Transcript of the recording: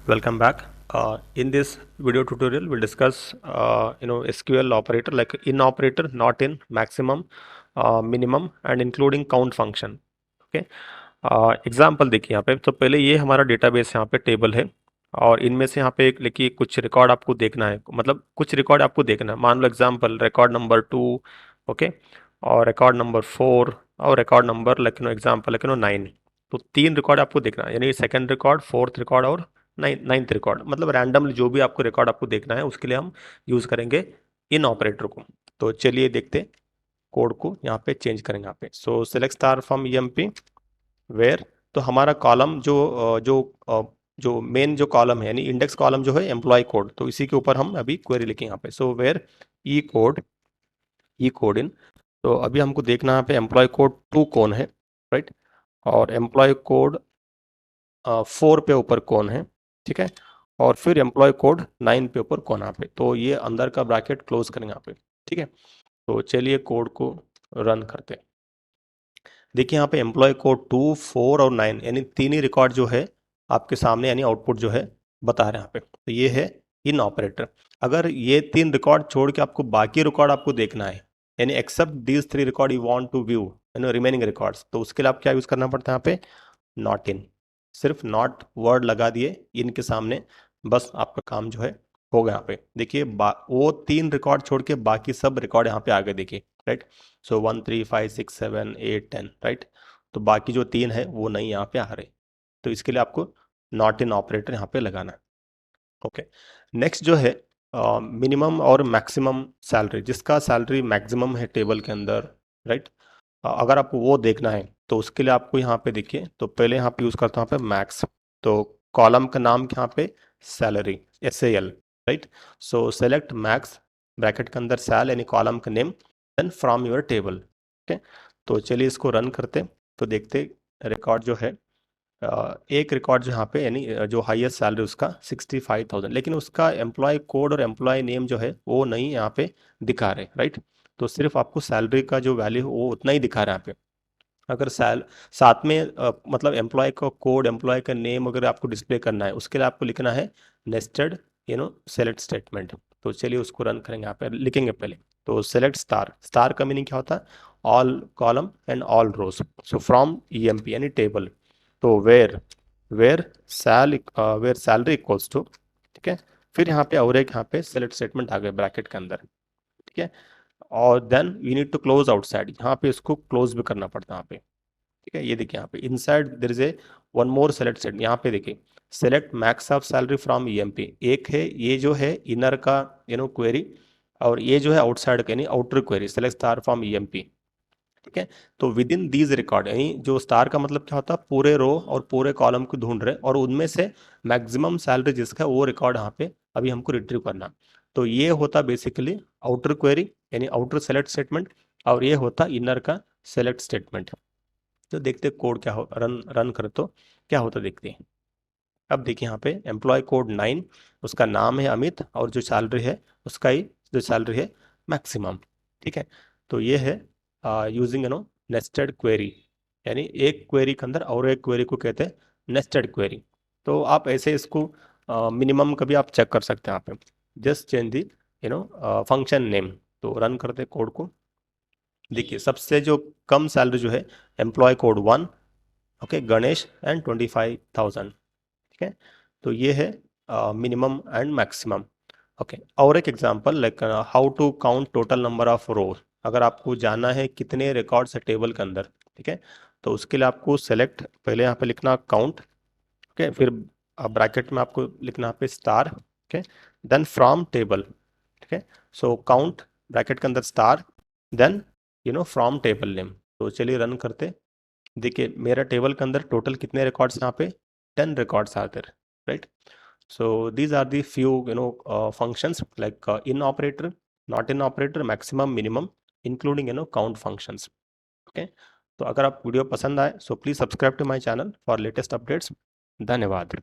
Welcome back. In this video tutorial, we'll discuss SQL operator like in operator, not in, maximum, minimum and including count function. Okay example देखिए यहाँ पे। तो पहले ये हमारा database यहाँ पे टेबल है और इनमें से यहाँ पे एक लिखिए कुछ रिकॉर्ड आपको देखना है, मतलब कुछ रिकॉर्ड आपको देखना है। मान लो एग्जाम्पल रिकॉर्ड नंबर 2, ओके, और रिकॉर्ड नंबर 4 और रिकॉर्ड नंबर एग्जाम्पल 9। तो 3 रिकॉर्ड आपको देखना है, यानी सेकंड रिकॉर्ड, फोर्थ रिकॉर्ड और नाइन्थ रिकॉर्ड, मतलब रैंडमली जो भी आपको रिकॉर्ड आपको देखना है उसके लिए हम यूज करेंगे इन ऑपरेटर को। तो चलिए देखते, कोड को यहाँ पे चेंज करेंगे यहाँ पे। So select star from EMP where, तो हमारा कॉलम जो मेन जो कॉलम है यानी इंडेक्स कॉलम जो है एम्प्लॉय कोड, तो इसी के ऊपर हम अभी क्वेरी लिखेंगे यहाँ पे। सो वेयर ई कोड इन, तो अभी हमको देखना है यहाँ पे एम्प्लॉय कोड 2 कौन है, राइट, और एम्प्लॉय कोड 4 पे ऊपर कौन है, ठीक है, और फिर एम्प्लॉय कोड 9 पे ऊपर कौन यहाँ पे। तो ये अंदर का ब्रैकेट क्लोज करेंगे यहाँ पे, ठीक है। तो चलिए कोड को रन करते हैं। देखिए यहाँ पे एम्प्लॉय कोड 2, 4 और 9 यानी तीन ही रिकॉर्ड जो है आपके सामने, यानी आउटपुट जो है बता रहे हैं यहाँ पे। तो ये है इन ऑपरेटर। अगर ये 3 रिकॉर्ड छोड़ के आपको बाकी रिकॉर्ड आपको देखना है, यानी except these 3 record you want to view remaining records, तो उसके लिए आप क्या यूज करना पड़ता है यहाँ पे, नॉट इन। सिर्फ नॉट वर्ड लगा दिए इन के सामने, बस आपका काम जो है हो गया। यहाँ पे देखिए वो 3 रिकॉर्ड छोड़ के बाकी सब रिकॉर्ड यहाँ पे आ गए, देखिए, राइट। सो 1, 3, 5, 6, 7, 8, 10, राइट। तो बाकी जो 3 है वो नहीं यहाँ पे आ रहे, तो इसके लिए आपको नॉट इन ऑपरेटर यहाँ पे लगाना है। ओके, नेक्स्ट जो है मिनिमम और मैक्सिमम सैलरी, जिसका सैलरी मैक्सिमम है टेबल के अंदर, राइट। अगर आपको वो देखना है तो उसके लिए आपको यहाँ पे देखिए, तो पहले यहाँ पे यूज करता हूँ यहाँ पे मैक्स, तो कॉलम का नाम यहाँ पे salary, SAL, right. So select max, bracket के अंदर सैल यानी कॉलम का name, then from your table. Okay, तो चलिए इसको रन करते, तो देखते रिकॉर्ड जो है एक रिकॉर्ड जो यहाँ पे यानी जो हाईएस्ट सैलरी उसका 65,000, लेकिन उसका एम्प्लॉय कोड और एम्प्लॉय नेम जो है वो नहीं यहाँ पे दिखा रहे, राइट। तो सिर्फ आपको सैलरी का जो वैल्यू है वो उतना ही दिखा रहा है यहाँ पे। अगर साथ में मतलब एम्प्लॉय का कोड, एम्प्लॉय का नेम अगर आपको डिस्प्ले करना है, उसके लिए आपको लिखना है नेस्टेड सेलेक्ट स्टेटमेंट। तो चलिए उसको रन करेंगे, यहाँ पे लिखेंगे पहले। तो सेलेक्ट स्टार, स्टार का मीनिंग क्या होता है, all column and all rows. So from EMP यानी टेबल, तो वेयर सैलरी इक्वल्स टू, ठीक है। फिर यहाँ पे और एक यहाँ पे सेलेक्ट स्टेटमेंट आ गए ब्रैकेट के अंदर, ठीक है। और then we need to close outside, यहाँ पे इसको क्लोज भी करना पड़ता है यहाँ पे, ठीक है। ये देखिए यहाँ पे inside there is a one more select set, यहाँ पे देखिए select max of salary from EMP, एक है ये जो है इनर का क्वेरी, और ये जो है आउटसाइड का यानी outer query, select star from EMP, ठीक है। तो विद इन दीज रिकॉर्ड, यानी जो स्टार का मतलब क्या होता है, पूरे रो और पूरे कॉलम को ढूंढ रहे और उनमें से मैक्सिमम सैलरी जिसका है वो रिकॉर्ड यहाँ पे अभी हमको रिट्रीव करना। तो ये होता बेसिकली आउटर क्वेरी यानी आउटर सेलेक्ट स्टेटमेंट, और ये होता इनर का सेलेक्ट स्टेटमेंट। तो देखते कोड क्या हो, रन रन कर तो क्या होता देखते हैं। अब देखिए यहाँ पे एम्प्लॉय कोड 9, उसका नाम है अमित और जो सैलरी है उसका ही जो सैलरी है मैक्सिमम, ठीक है। तो ये है यूजिंग नेस्टेड क्वेरी, यानी एक क्वेरी के अंदर और एक क्वेरी को कहते हैं नेस्टेड क्वेरी। तो आप ऐसे इसको मिनिमम का भी आप चेक कर सकते हैं यहाँ पे, just change the function name. तो रन करते कोड को, देखिए सबसे जो कम सैलरी जो है employee code 1, okay, Ganesh and 25,000, ठीक है। तो ये है मिनिमम एंड मैक्सिमम। ओके, और एक example like how to count total number of rows, अगर आपको जानना है कितने रिकॉर्ड्स है टेबल के अंदर, ठीक है। तो उसके लिए आपको सेलेक्ट, पहले यहाँ पे लिखना काउंट, ओके, फिर ब्रैकेट में आपको लिखना यहाँ पे star, okay, then from table, ठीक है। सो काउंट ब्रैकेट के अंदर star, then from table name. तो चलिए रन करते, देखिए मेरा टेबल के अंदर टोटल कितने रिकॉर्ड्स यहाँ पे 10 रिकॉर्ड्स आते हैं, right. So these are the few functions like in operator, not in operator, maximum, minimum, including count functions. Okay, तो अगर आप वीडियो पसंद आए so please subscribe to my channel for latest updates. धन्यवाद।